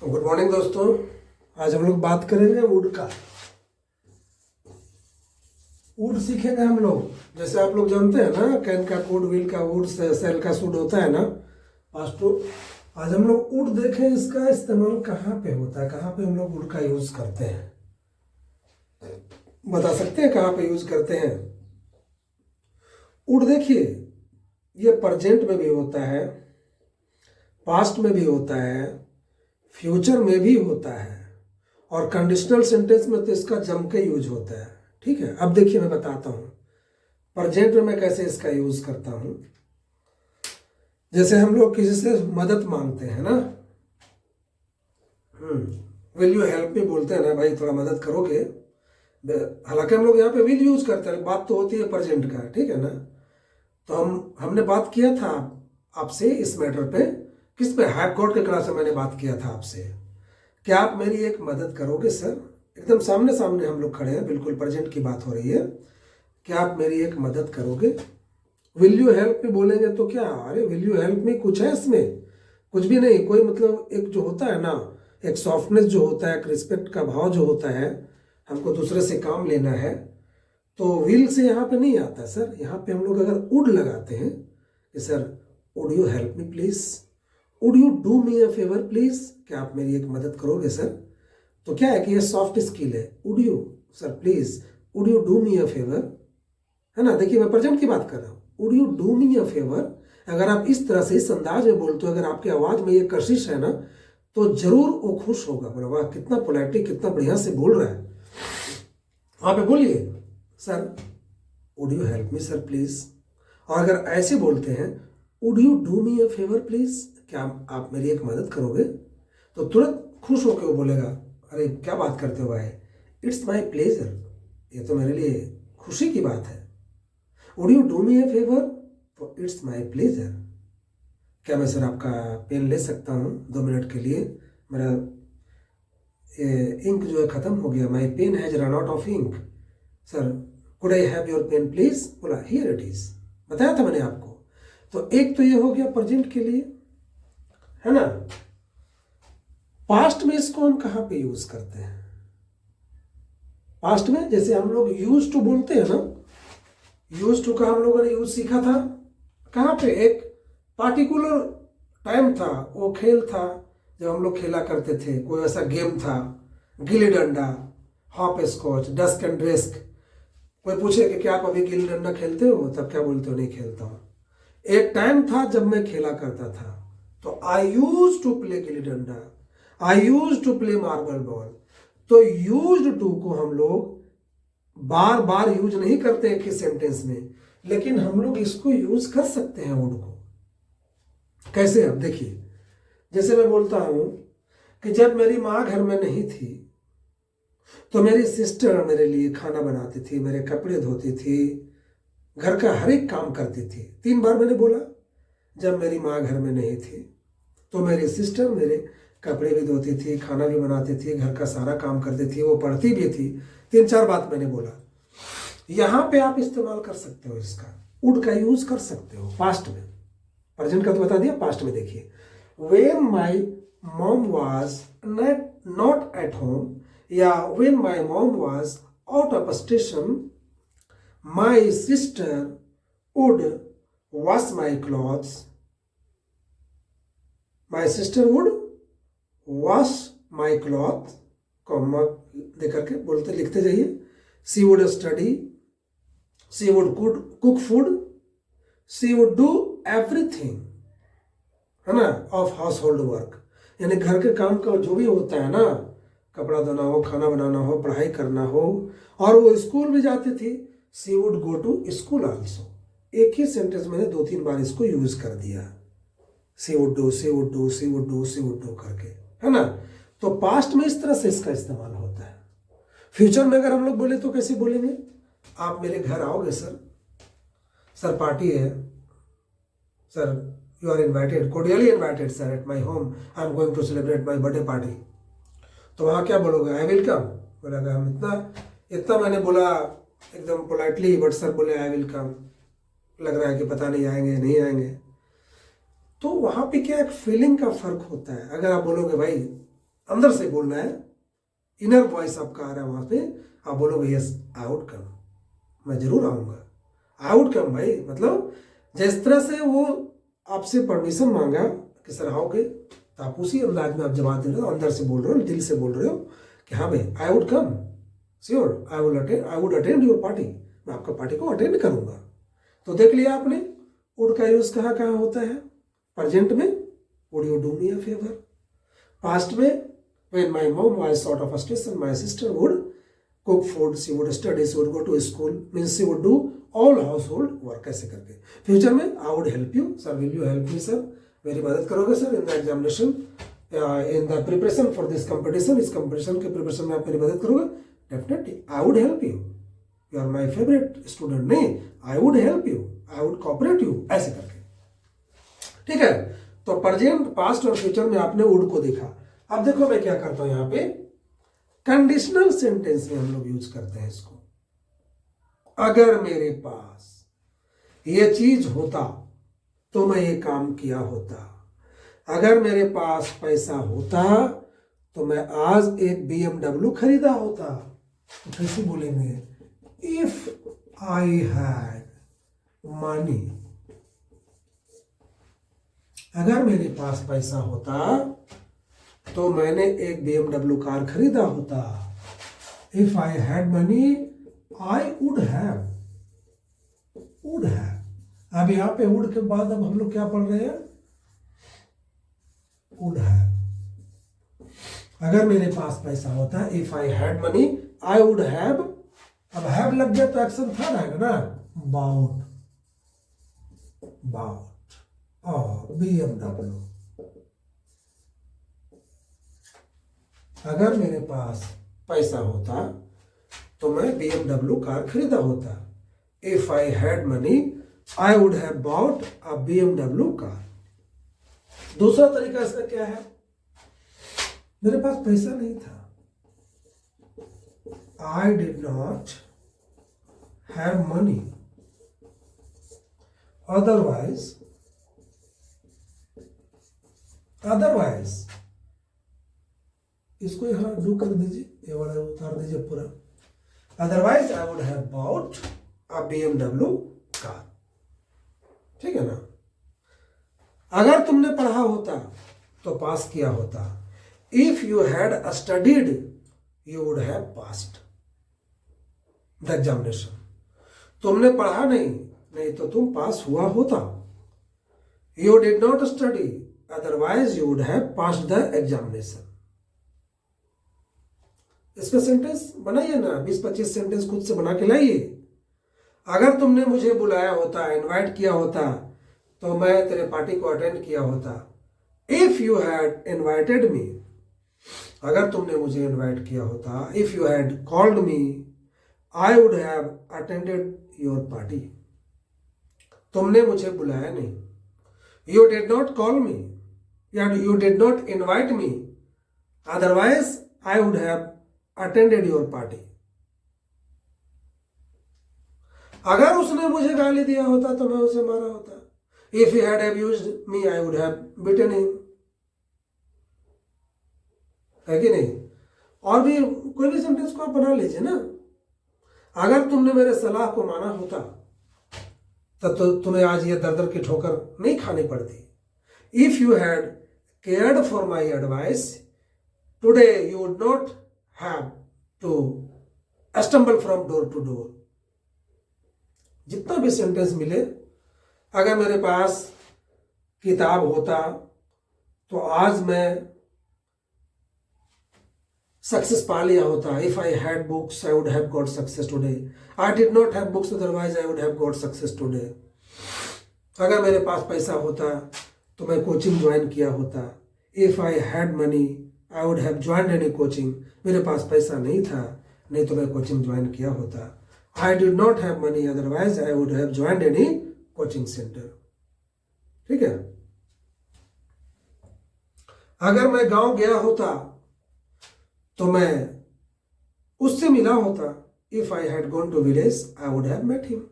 Good morning दोस्तों। आज हम लोग बात करेंगे वुड का। वुड सीखेंगे हम लोग। जैसे आप लोग जानते हैं ना, कैन का वुड, व्हील का वुड, सेल का वुड होता है ना पास्टो। आज हम लोग वुड देखें, इसका इस्तेमाल कहाँ पे होता है, कहाँ पे हम लोग वुड का यूज करते हैं। बता सकते हैं कहाँ पे यूज करते हैं वुड? देखिए, ये प्रेजेंट में भी होता है, पास्ट में भी होता है, फ्यूचर में भी होता है, और कंडीशनल सेंटेंस में तो इसका जम के यूज होता है। ठीक है, अब देखिए मैं बताता हूँ प्रेजेंट में मैं कैसे इसका यूज करता हूँ। जैसे हम लोग किसी से मदद मांगते हैं ना, विल यू हेल्प मी बोलते हैं ना, भाई थोड़ा मदद करोगे। हालांकि हम लोग यहाँ पे विल यूज करते हैं, बात तो होती है प्रेजेंट का, ठीक है ना। तो हमने बात किया था आपसे इस मैटर पे, किस पे, हैव गॉट के क्लास में मैंने बात किया था आपसे, क्या आप मेरी एक मदद करोगे सर। एकदम सामने सामने हम लोग खड़े हैं, बिल्कुल प्रेजेंट की बात हो रही है। क्या आप मेरी एक मदद करोगे? विल यू हेल्प मी बोलेंगे तो क्या, अरे विल यू हेल्प मी कुछ है इसमें? कुछ भी नहीं। कोई मतलब एक जो होता है ना, एक सॉफ्टनेस जो होता है, एक रिस्पेक्ट का भाव जो होता है, हमको दूसरे से काम लेना है, तो विल से यहाँ पे नहीं आता सर। यहाँ पे हम लोग अगर वुड लगाते हैं कि sir would you help me please, would you do me a favour please, क्या आप मेरी एक मदद करोगे सर। तो क्या है कि ये सॉफ्ट स्किल है, would you sir please, would you do me a favour, है ना। देखिए मैं प्रेजेंट की बात कर रहा हूँ, would you do me a favour. अगर आप इस तरह से, इस अंदाज में बोलते हो, अगर आपकी आवाज में ये कशिश है ना, तो जरूर वो खुश होगा, बोला वाह कितना पोलाइटली, कितना बढ़िया से बोल रहा है। वहां पे बोलिए sir would you help me sir please. और अगर ऐसे बोलते हैं would you do me a favour please, क्या आप मेरी एक मदद करोगे, तो तुरंत खुश होकर वो बोलेगा अरे क्या बात करते हो भाई, इट्स माई प्लेजर, ये तो मेरे लिए खुशी की बात है। Would you do me a favour, तो इट्स माई प्लेजर। क्या मैं सर आपका पेन ले सकता हूँ 2 मिनट के लिए, मेरा इंक जो है ख़त्म हो गया, my pen has run out of ink sir, could I have your pen please. बोला हियर इट इज, बताया था मैंने आपको। तो एक तो ये हो गया प्रेजेंट के लिए, है ना। पास्ट में इसको हम कहाँ पे यूज करते हैं? पास्ट में जैसे हम लोग यूज टू बोलते हैं ना, यूज टू का हम लोगों ने यूज सीखा था कहाँ पे, एक पार्टिकुलर टाइम था, वो खेल था जब हम लोग खेला करते थे, कोई ऐसा गेम था, gilli danda, hop scotch, dusk and ड्रेस्क। कोई पूछे कि क्या आप अभी गिल्ली डंडा खेलते हो, तब क्या बोलते हो, नहीं खेलता हूँ। एक टाइम था जब मैं खेला करता था, तो आई use to play gilli danda, I use to play marble ball. तो यूज टू को हम लोग बार बार यूज नहीं करते एक ही सेंटेंस में, लेकिन हम लोग इसको यूज कर सकते हैं वुड को। कैसे? अब देखिए, जैसे मैं बोलता हूं कि जब मेरी माँ घर में नहीं थी, तो मेरी सिस्टर मेरे लिए खाना बनाती थी, मेरे कपड़े धोती थी, घर का हर एक काम करती थी। 3 बार मैंने बोला, जब मेरी माँ घर में नहीं थी तो मेरी सिस्टर मेरे कपड़े भी धोती थी, खाना भी बनाती थी, घर का सारा काम करती थी, वो पढ़ती भी थी। 3-4 बात मैंने बोला। यहां पे आप इस्तेमाल कर सकते हो, इसका वुड का यूज कर सकते हो पास्ट में। प्रेजेंट का तो बता दिया, पास्ट में देखिए, when my mom was not at home, या when my mom was out of station, my sister would wash my clothes, my sister would wash my cloth, comma दे करके बोलते लिखते जाइए। She would study, she would cook food, she would do everything, है ना, of house hold work. यानी घर के काम का जो भी होता है ना, कपड़ा धोना हो, खाना बनाना हो, पढ़ाई करना हो, और वो स्कूल भी जाती थी, she would go to school also. एक ही सेंटेंस में 2-3 बार इसको यूज कर दिया, she would do, she would do, she would do, she would do करके, है ना। तो पास्ट में इस तरह से इसका इस्तेमाल होता है। फ्यूचर में अगर हम लोग बोले तो कैसे बोलेंगे, आप मेरे घर आओगे सर, सर पार्टी है sir, you are invited, cordially invited sir at my home, I am going to celebrate my birthday party. तो वहाँ क्या बोलोगे, आई विल कम। बोलेगा हम इतना मैंने बोला एकदम पोलाइटली, बट सर बोले आई विल कम, लग रहा है कि पता नहीं आएंगे नहीं आएंगे। तो वहां पे क्या एक फीलिंग का फर्क होता है। अगर आप बोलोगे भाई अंदर से बोलना है, इनर वॉइस आपका आ रहा है, वहां पे आप बोलोगे यस आई वुड कम, मैं जरूर आऊंगा, आई वुड कम भाई। मतलब जिस तरह से वो आपसे परमिशन मांगा कि सर आओगे, तो आप उसी अंदाज में आप जवाब दे रहे हो, अंदर से बोल रहे हो, दिल से बोल रहे हो कि हाँ भाई I would come, sure I would attend your party, मैं आपका पार्टी को अटेंड करूंगा। तो देख लिया आपने वुड का यूज कहाँ कहाँ होता है। प्रेजेंट में would you do me a favour, past में when my mom was sort of a station, my sister would cook food, she would study, she would go to school, means she would do all household work, ऐसे करके। Future में I would help you, sir will you help me sir, मेरी मदद करोगे sir in the examination, in the preparation for this competition, इस competition के preparation में आप मेरी मदद करोगे, definitely I would help you, you are my favorite student, नहीं I would help you, I would cooperate you, ऐसे करके। ठीक है, तो प्रेजेंट, पास्ट और फ्यूचर में आपने वुड को देखा। अब देखो मैं क्या करता हूं, यहां पे कंडीशनल सेंटेंस में हम लोग यूज करते हैं इसको। अगर मेरे पास ये चीज होता तो मैं ये काम किया होता, अगर मेरे पास पैसा होता तो मैं आज एक BMW खरीदा होता। तो कैसे बोलेंगे, इफ आई हैड मनी, अगर मेरे पास पैसा होता तो मैंने एक BMW कार खरीदा होता। If I had money I would have, अब यहां पे वुड के बाद अब हम लोग क्या पढ़ रहे हैं, वुड हैव। अगर मेरे पास पैसा होता, if I had money I would have, अब हैव लग गया तो एक्शन थर्ड आएगा ना, बाउट और BMW। अगर मेरे पास पैसा होता तो मैं BMW कार खरीदा होता। If I had money I would have bought a BMW car. दूसरा तरीका इसका क्या है, मेरे पास पैसा नहीं था, आई did not have money, otherwise इसको यहां डू कर दीजिए, ये वाला उतार दीजिए पूरा। Otherwise I would have bought a BMW car. ठीक है ना। अगर तुमने पढ़ा होता तो पास किया होता। If you had studied you would have passed the examination. तुमने पढ़ा नहीं तो तुम पास हुआ होता। You did not study otherwise you would have passed the examination. इसका सेंटेंस बनाइए ना, 20-25 सेंटेंस खुद से बना के लाइए। अगर तुमने मुझे बुलाया होता, इनवाइट किया होता, तो मैं तेरे पार्टी को अटेंड किया होता। If you had invited me, अगर तुमने मुझे इनवाइट किया होता, if you had called me I would have attended your party. तुमने मुझे बुलाया नहीं, you did not call me या you did not invite me, otherwise I would have attended your party. अगर उसने मुझे गाली दिया होता तो मैं उसे मारा होता। If he had abused me I would have beaten him. है कि नहीं। और भी कोई भी सेंटेंस को आप बना लीजिए ना। अगर तुमने मेरे सलाह को माना होता तब तो तुम्हें आज ये दर दर की ठोकर नहीं खानी पड़ती। If you had cared for my advice today you would not have to stumble from door to door. जितना भी सेंटेंस मिले, अगर मेरे पास किताब होता तो आज मैं सक्सेस पा लिया होता। If I had books I would have got success today. I did not have books otherwise I would have got success today. अगर मेरे पास पैसा होता तो मैं कोचिंग ज्वाइन किया होता। If I had money I would have joined any coaching. मेरे पास पैसा नहीं था, नहीं तो मैं कोचिंग ज्वाइन किया होता। I did not have money otherwise I would have joined any coaching centre. ठीक है। अगर मैं गांव गया होता तो मैं उससे मिला होता। If I had gone to village I would have met him.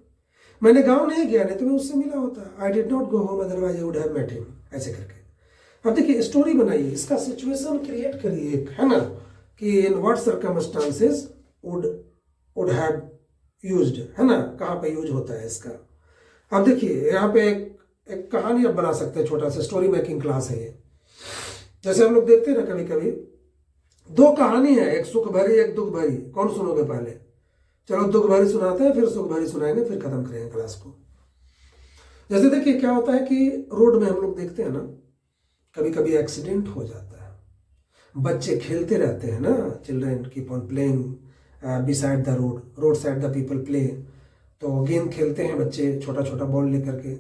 मैंने गांव नहीं गया, नहीं तो मैं उससे मिला होता। I did not go home otherwise I would have met him. ऐसे करके अब देखिए स्टोरी बनाइए, इसका सिचुएशन क्रिएट करिए एक, है ना, कि in what circumstances would have used, है ना, कहाँ पे यूज होता है इसका। अब देखिए यहाँ पे एक कहानी आप बना सकते हैं, छोटा सा स्टोरी मेकिंग क्लास है ये। जैसे हम लोग देखते हैं ना कभी कभी दो कहानी है, एक सुख भरी एक दुख भरी, कौन सुनोगे पहले? चलो दुख भरी सुनाते हैं, फिर सुख भरी सुनाएंगे, फिर खत्म करेंगे क्लास को। जैसे देखिए क्या होता है कि रोड में हम लोग देखते हैं ना, कभी कभी एक्सीडेंट हो जाता है, बच्चे खेलते रहते हैं ना, children keep on playing beside the road side the people play. तो गेंद खेलते हैं बच्चे, छोटा छोटा बॉल लेकर के,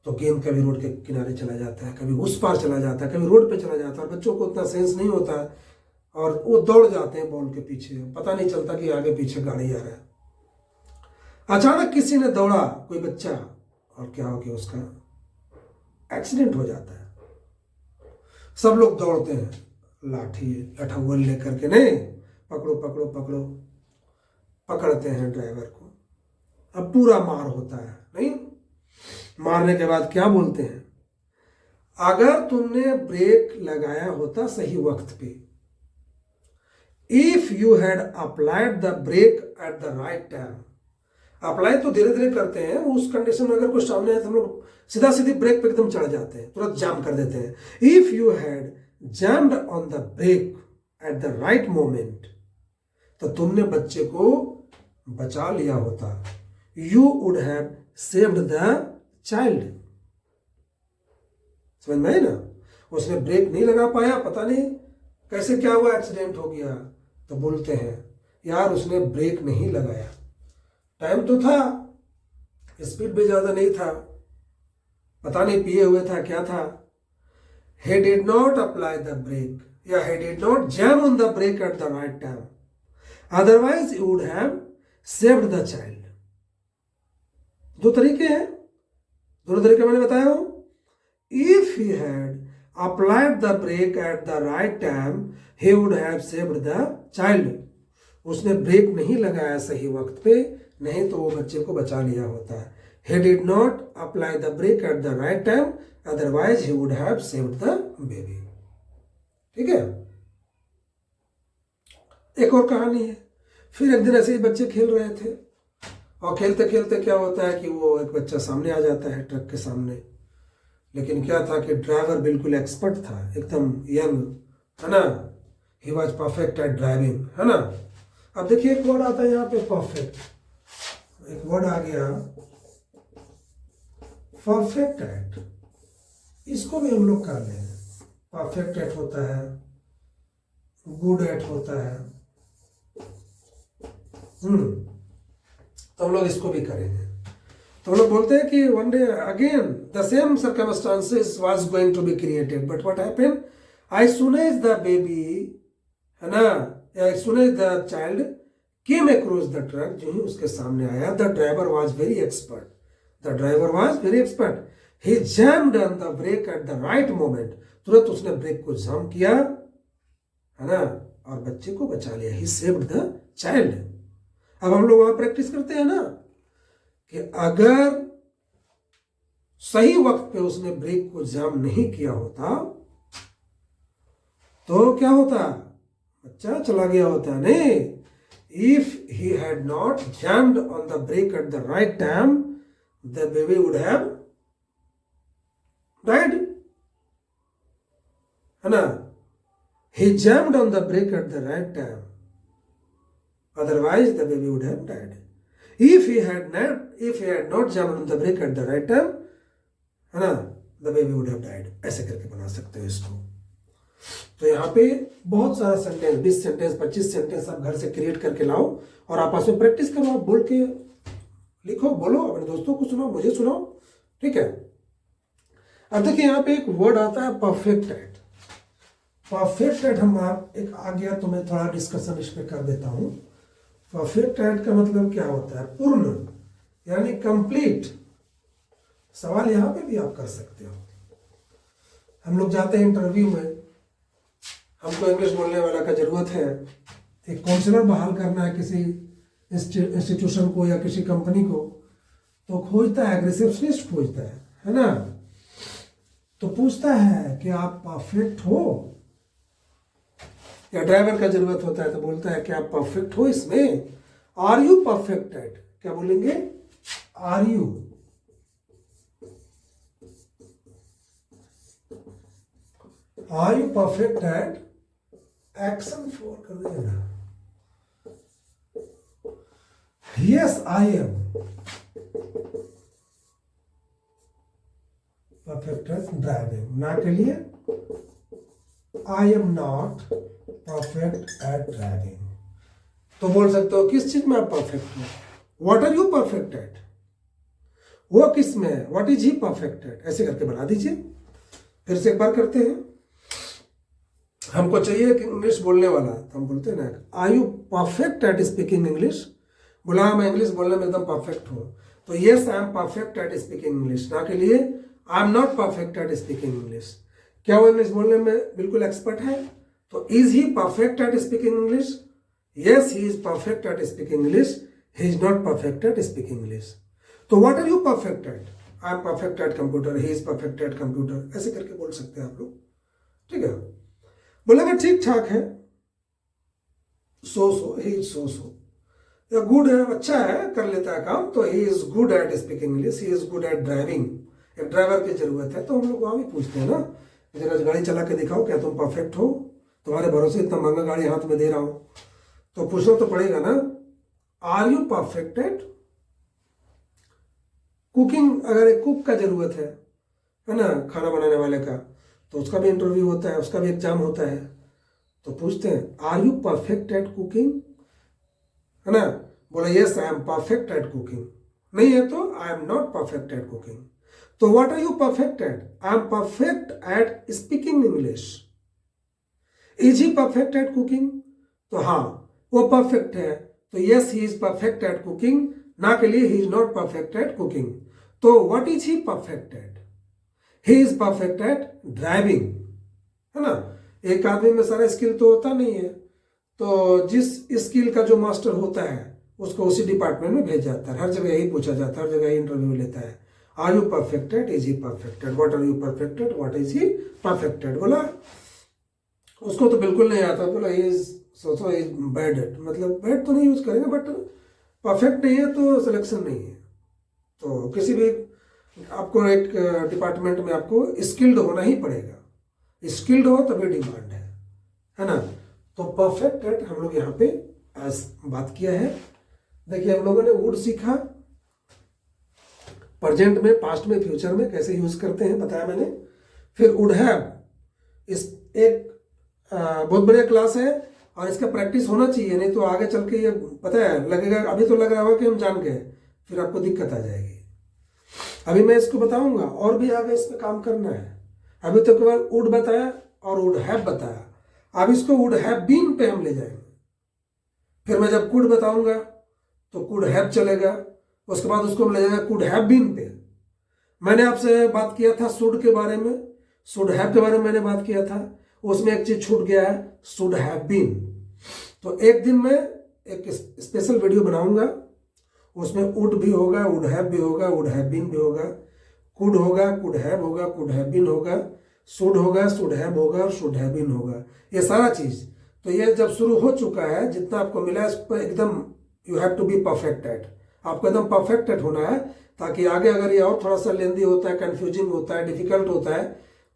तो गेंद कभी रोड के किनारे चला जाता है, कभी उस पार चला जाता है, कभी रोड पे चला जाता है, और बच्चों को उतना सेंस नहीं होता है, और वो दौड़ जाते हैं बॉल के पीछे, पता नहीं चलता कि आगे पीछे गाड़ी आ रहा है। अचानक किसी ने दौड़ा, कोई बच्चा, और क्या हो गया, उसका एक्सीडेंट हो जाता है। सब लोग दौड़ते हैं, लाठी लठौल लेकर के, नहीं, पकड़ो पकड़ो पकड़ो, पकड़ते हैं ड्राइवर को। अब पूरा मार होता है, नहीं, मारने के बाद क्या बोलते हैं, अगर तुमने ब्रेक लगाया होता सही वक्त पे, if you had applied the brake at the right time. Apply तो धीरे धीरे करते हैं, उस कंडीशन में अगर कुछ सामने आए तो हम लोग सीधा सीधी ब्रेक पे एकदम चढ़ जाते हैं, तुरंत जाम कर देते हैं। If you had jammed on the brake at the right moment, तो तुमने बच्चे को बचा लिया होता, you would have saved the child. समझ में आई ना? उसने ब्रेक नहीं लगा पाया, पता नहीं कैसे क्या हुआ, एक्सीडेंट हो गया, तो बोलते हैं यार उसने ब्रेक नहीं लगाया, टाइम तो था, स्पीड भी ज्यादा नहीं था, पता नहीं पिए हुए था क्या था, he did not apply the brake, या he did not jam on the brake at the right time, otherwise you would have saved the child। दो तरीके हैं, दोनों तरीके मैंने बताया हूं। If he had applied the brake at the right time, he would have saved the child। उसने break नहीं लगाया सही वक्त पे, नहीं तो वो बच्चे को बचा लिया होता है। He did not apply the brake at the right time, otherwise he would have saved the baby। ठीक है। एक और कहानी है, फिर एक दिन ऐसे ही बच्चे खेल रहे थे, और खेलते खेलते क्या होता है कि वो एक बच्चा सामने आ जाता है ट्रक के सामने, लेकिन क्या था कि ड्राइवर बिल्कुल एक्सपर्ट था, एकदम यंग, है ना, he was perfect at driving, है ना। अब देखिए एक वर्ड आता है यहाँ पे परफेक्ट, एक वर्ड आ गया परफेक्ट एट, इसको भी हम लोग कर लें, परफेक्ट एट होता है, गुड एट होता है, तो हम लोग इसको भी करेंगे। तो हम लोग बोलते हैं कि one day again the same circumstances was going to be created, but what happened, as soon as the baby, है ना, as soon as the child came across the truck, जो ही उसके सामने आया, the driver was very expert, the driver was very expert, he jammed on the brake at the right moment, तुरंत उसने break को जाम किया, है ना, और बच्चे को बचा लिया, he saved the child। अब हम लोग वहां प्रैक्टिस करते हैं ना कि अगर सही वक्त पे उसने ब्रेक को जाम नहीं किया होता तो क्या होता, बच्चा चला गया होता। नहीं, if he had not jammed on the brake at the right time, the baby would have died, है ना। He jammed on the brake at the right time, otherwise the baby would have died। if he had not jammed on the brake at the right time, है ना, the baby would have died। ऐसे करके बना सकते हो इसको। तो यहाँ पे बहुत सारा सेंटेंस, 20 सेंटेंस 25 सेंटेंस आप घर से क्रिएट करके लाओ और आपस में प्रैक्टिस करो, आप बोल के लिखो, बोलो, अपने दोस्तों को सुनाओ, मुझे सुनाओ, ठीक है। अब देखिए यहाँ पे एक वर्ड आता है परफेक्ट एट। परफेक्ट एट हम आप एक आ गया तो मैं थोड़ा डिस्कशन इस पर कर देता हूँ। परफेक्ट एट का मतलब क्या होता है, पूर्ण, यानी कंप्लीट। सवाल यहाँ पे भी आप कर सकते हो। हम लोग जाते हैं इंटरव्यू में, हमको इंग्लिश बोलने वाला का जरूरत है, एक काउंसलर बहाल करना है किसी इंस्टीट्यूशन को या किसी कंपनी को, तो खोजता है, रिसेप्शनिस्ट खोजता है ना। तो पूछता है कि आप परफेक्ट हो, या ड्राइवर का जरूरत होता है तो बोलता है कि आप परफेक्ट हो इसमें, आर यू परफेक्ट एट, क्या बोलेंगे, are you perfect at action 4 कर देना, yes I am perfect at driving, ना के लिए I am not perfect at driving. तो बोल सकते हो किस चीज में आप परफेक्ट हो, what are you perfect at, वो किस में है, what is he perfect at, ऐसे करके बना दीजिए। फिर से एक बार करते हैं, हमको चाहिए कि इंग्लिश बोलने वाला, तो हम बोलते हैं ना, are you perfect at speaking English, बोला मैं इंग्लिश बोलने में एकदम परफेक्ट हूँ, तो yes I am perfect at speaking English, ना के लिए I am not perfect at speaking English. क्या वो इंग्लिश बोलने में बिल्कुल एक्सपर्ट है, तो is he perfect at speaking English, yes he is perfect at speaking English, he is not perfect at speaking English. तो what are you perfect at, I am perfect at computer, he is perfect at computer, ऐसे करके बोल सकते हैं आप लोग, ठीक है। बोलेगा ठीक ठाक है, सो ही इज सो, या गुड है, अच्छा है, कर लेता है काम, तो he is good at speaking English, he is good at driving. एक ड्राइवर की जरूरत है तो हम लोग वहां भी पूछते हैं ना, जरा गाड़ी चला के दिखाओ, क्या तुम परफेक्ट हो, तुम्हारे भरोसे इतना महंगा गाड़ी हाथ में दे रहा हूं, तो पूछना तो पड़ेगा ना, are you perfect at cooking. अगर एक कुक का जरूरत है ना, खाना बनाने वाले का, तो उसका भी इंटरव्यू होता है, उसका भी एग्जाम होता है, तो पूछते हैं are you perfect at cooking, है ना, बोला yes I am perfect at cooking, नहीं है तो I am not perfect at cooking. तो what are you perfect at, I am perfect at speaking English. Is he perfect at cooking, तो हाँ वो परफेक्ट है, तो yes he is perfect at cooking, ना के लिए he is not perfect at cooking. तो what is he perfect eight, he is perfect at driving, है ना। एक आदमी में सारा स्किल तो होता नहीं है, तो जिस स्किल का जो मास्टर होता है उसको उसी डिपार्टमेंट में भेज जाता है, हर जगह यही पूछा जाता है, हर जगह यही इंटरव्यू लेता है, are you perfect at, is he perfect at, what are you perfect at, what is he perfect at. बोला उसको तो बिल्कुल नहीं आता, बोला is so is bad at, मतलब बैड तो नहीं यूज करेंगे, बट परफेक्ट नहीं है तो सिलेक्शन नहीं है। तो किसी भी आपको एक डिपार्टमेंट में आपको स्किल्ड होना ही पड़ेगा, स्किल्ड हो तभी डिमांड है ना। तो परफेक्ट एट हम लोग यहाँ पे आज बात किया है। देखिए हम लोगों ने वुड सीखा, प्रेजेंट में, पास्ट में, फ्यूचर में कैसे यूज करते हैं बताया मैंने। फिर वुड हैव, इस एक बहुत बढ़िया क्लास है और इसका प्रैक्टिस होना चाहिए, नहीं तो आगे चल के ये पता है लगेगा, अभी तो लग रहा होगा कि हम जान गए, फिर आपको दिक्कत आ जाएगी। अभी मैं इसको बताऊंगा और भी आगे इसमें काम करना है। अभी तो केवल वुड बताया और वुड हैव बताया, अब इसको वुड हैव बीन पे हम ले जाएंगे। फिर मैं जब कुड बताऊंगा तो कुड हैव चलेगा, उसके बाद उसको हम ले जाएंगे कुड हैव बीन पे। मैंने आपसे बात किया था शुड के बारे में, शुड हैव के बारे में मैंने बात किया था, उसमें एक चीज छूट गया है, शुड हैव बीन। तो एक दिन मैं एक स्पेशल वीडियो बनाऊंगा, उसमें वुड भी होगा, वुड हैव भी होगा, वुड हैव बीन भी होगा, कुड होगा, कुड हैव होगा, कुड हैव बीन होगा, शुड होगा, शुड हैव होगा और शुड हैव बीन होगा, ये सारा चीज। तो ये जब शुरू हो चुका है, जितना आपको मिला है इस पर एकदम you have to be perfect at, आपको एकदम परफेक्ट एट होना है, ताकि आगे अगर ये और थोड़ा सा लेंदी होता है, कंफ्यूजिंग होता है, डिफिकल्ट होता है,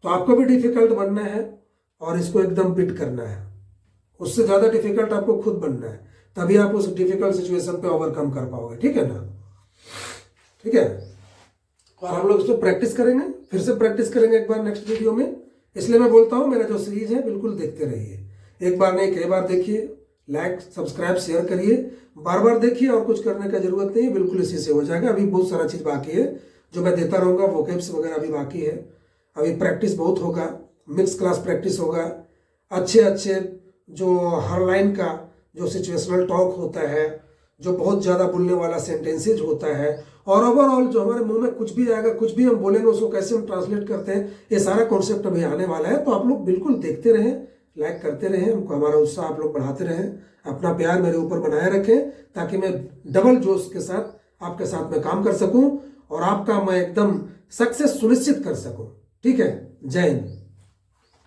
तो आपको भी डिफिकल्ट बनना है और इसको एकदम बीट करना है। उससे ज़्यादा डिफिकल्ट आपको खुद बनना है, तभी आप उस डिफिकल्ट सिचुएशन पे ओवरकम कर पाओगे, ठीक है ना। ठीक है, और हम लोग इसको प्रैक्टिस करेंगे, फिर से प्रैक्टिस करेंगे एक बार नेक्स्ट वीडियो में। इसलिए मैं बोलता हूँ मेरा जो सीरीज है बिल्कुल देखते रहिए, एक बार नहीं कई बार देखिए, लाइक सब्सक्राइब शेयर करिए, बार बार देखिए, और कुछ करने का जरूरत नहीं है, बिल्कुल इसी से हो जाएगा। अभी बहुत सारा चीज़ बाकी है जो मैं देता रहूँगा, वोकेब्स वगैरह अभी बाकी है, अभी प्रैक्टिस बहुत होगा, मिक्स क्लास प्रैक्टिस होगा, अच्छे अच्छे जो हर लाइन का जो सिचुएशनल टॉक होता है, जो बहुत ज़्यादा बोलने वाला सेंटेंसेज होता है, और ओवरऑल जो हमारे मुंह में कुछ भी आएगा, कुछ भी हम बोलेंगे उसको कैसे हम ट्रांसलेट करते हैं, ये सारा कॉन्सेप्ट अभी आने वाला है। तो आप लोग बिल्कुल देखते रहें, लाइक करते रहें, हमको हमारा उत्साह आप लोग बढ़ाते रहें, अपना प्यार मेरे ऊपर बनाए रखें, ताकि मैं डबल जोश के साथ आपके साथ में काम कर सकूं और आपका मैं एकदम सक्सेस सुनिश्चित कर सकूं। ठीक है। जय हिंद।